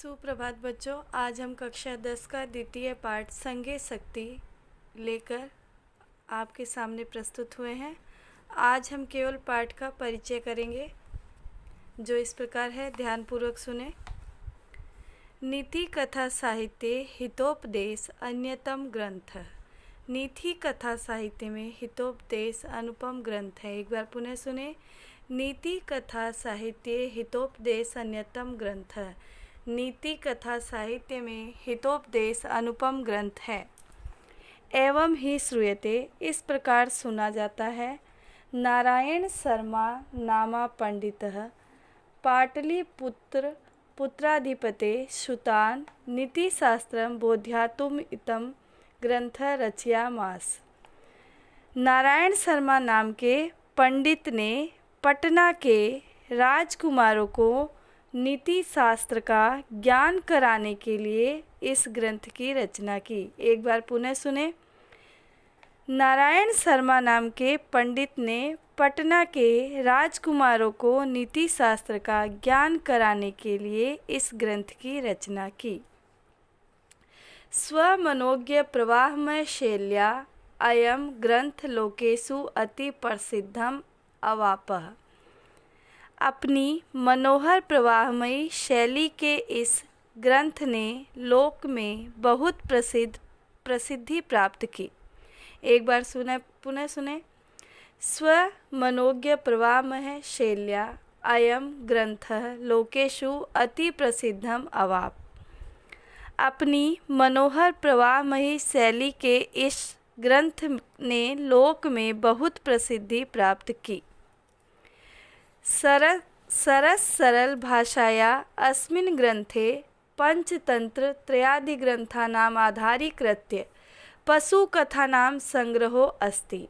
सुप्रभात बच्चों, आज हम कक्षा 10 का द्वितीय पाठ संज्ञेय शक्ति लेकर आपके सामने प्रस्तुत हुए हैं। आज हम केवल पाठ का परिचय करेंगे, जो इस प्रकार है, ध्यानपूर्वक सुने। नीति कथा साहित्य हितोपदेश अन्यतम ग्रंथ। नीति कथा साहित्य में हितोपदेश अनुपम ग्रंथ है। एक बार पुनः सुने। नीति कथा साहित्य हितोपदेश अन्यतम ग्रंथ। नीति कथा साहित्य में हितोपदेश अनुपम ग्रंथ है। एवं ही श्रूयते, इस प्रकार सुना जाता है। नारायण शर्मा नामा पंडितः पाटलिपुत्र पुत्राधिपते सुतान नीतिशास्त्रं बोध्यातुम इतम ग्रंथ रचयामास। नारायण शर्मा नाम के पंडित ने पटना के राजकुमारों को नीति शास्त्र का ज्ञान कराने के लिए इस ग्रंथ की रचना की। एक बार पुनः सुने। नारायण शर्मा नाम के पंडित ने पटना के राजकुमारों को नीति शास्त्र का ज्ञान कराने के लिए इस ग्रंथ की रचना की। स्वमनोज्ञ प्रवाहमय शैल्या अयम ग्रंथ लोकेषु अति प्रसिद्धम अवापः। अपनी मनोहर प्रवाहमयी शैली के इस ग्रंथ ने लोक में बहुत प्रसिद्धि प्राप्त की। एक बार पुनः सुने। स्वमनोज्ञ प्रवाहमय शैल्या अयम ग्रंथ लोकेषु अति प्रसिद्धम अवाप। अपनी मनोहर प्रवाहमयी शैली के इस ग्रंथ ने लोक में बहुत प्रसिद्धि प्राप्त की। सरल भाषाया अस्मिन् ग्रंथे पंचतंत्र त्रयादिग्रंथानाम् आधारीकृत्य पशुकथानां संग्रहो अस्ति।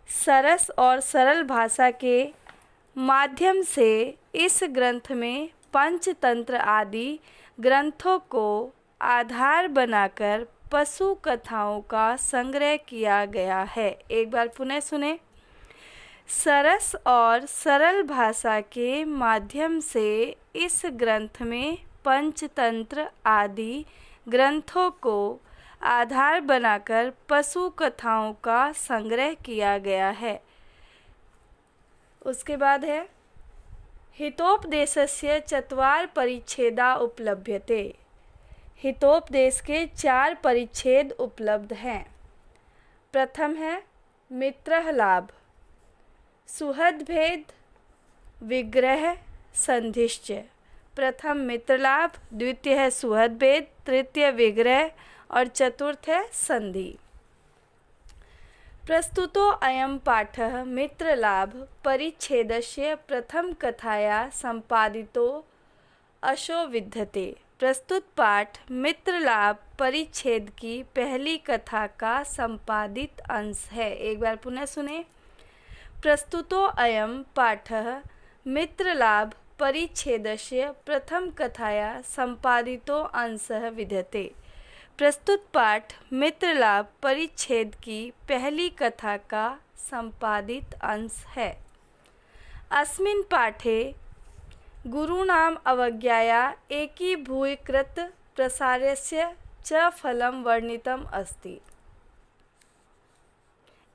सरस और सरल भाषा के माध्यम से इस ग्रंथ में पंचतंत्र आदि ग्रंथों को आधार बनाकर पशु कथाओं का संग्रह किया गया है। एक बार पुनः सुने। सरस और सरल भाषा के माध्यम से इस ग्रंथ में पंचतंत्र आदि ग्रंथों को आधार बनाकर पशु कथाओं का संग्रह किया गया है। उसके बाद है हितोपदेशस्य चत्वार परिच्छेदा उपलभ्यते। हितोपदेश के 4 परिच्छेद उपलब्ध हैं। प्रथम है मित्रः लाभ, सुहृद्भेद, विग्रह, संधिश्च। प्रथम मित्रलाभ, द्वितीय है सुहृद्भेद, तृतीय विग्रह और चतुर्थ है संधि। प्रस्तुतो अयं पाठः मित्रलाभ परिच्छेदस्य प्रथम कथाया संपादितो अशो विद्यते। प्रस्तुत पाठ मित्रलाभ परिच्छेद की पहली कथा का संपादित अंश है। एक बार पुनः सुने। प्रस्तुतो अयं पाठः मित्रलाभ परिच्छेदस्य प्रथम कथाया संपादितो अंशः विद्यते। प्रस्तुत पाठ मित्रलाभ परिच्छेद की पहली कथा का संपादित अंश है। अस्मिन् पाठे गुरूणाम् अवज्ञाया एकीभूयकृत प्रसारस्य च फलं वर्णितम् अस्ति।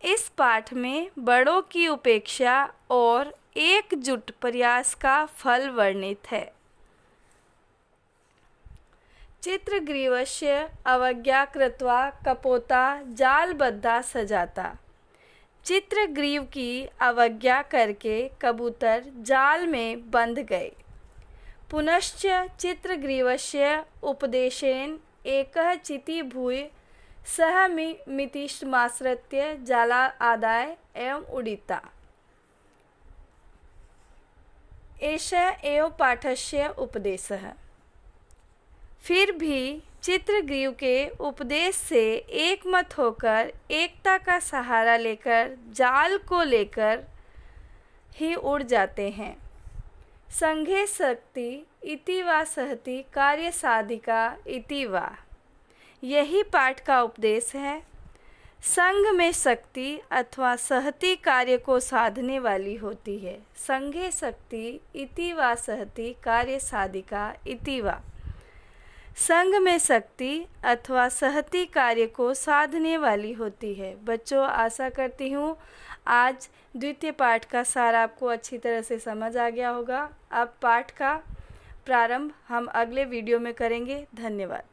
इस पाठ में बड़ों की उपेक्षा और एकजुट प्रयास का फल वर्णित है। चित्रग्रीवस्य अवज्ञा कृत्वा कपोता जालबद्धा सजाता। चित्रग्रीव की अवज्ञा करके कबूतर जाल में बंध गए। पुनश्च चित्रग्रीवस्य उपदेशेन एकः चितिभूय सह मितिष्माश्रित्य जाला आदाय एवं उडिता। एषः एव पाठस्य उपदेशः। फिर भी चित्रग्रीव के उपदेश से एकमत होकर एकता का सहारा लेकर जाल को लेकर ही उड़ जाते हैं। संघे शक्ति इति वा सहति कार्य साधिका इति वा। यही पाठ का उपदेश है। संघ में शक्ति अथवा सहति कार्य को साधने वाली होती है। संघे शक्ति इति वा सहति कार्य साधिका इति वा। संग में शक्ति अथवा सहती कार्य को साधने वाली होती है। बच्चों, आशा करती हूँ आज द्वितीय पाठ का सार आपको अच्छी तरह से समझ आ गया होगा। अब पाठ का प्रारंभ हम अगले वीडियो में करेंगे। धन्यवाद।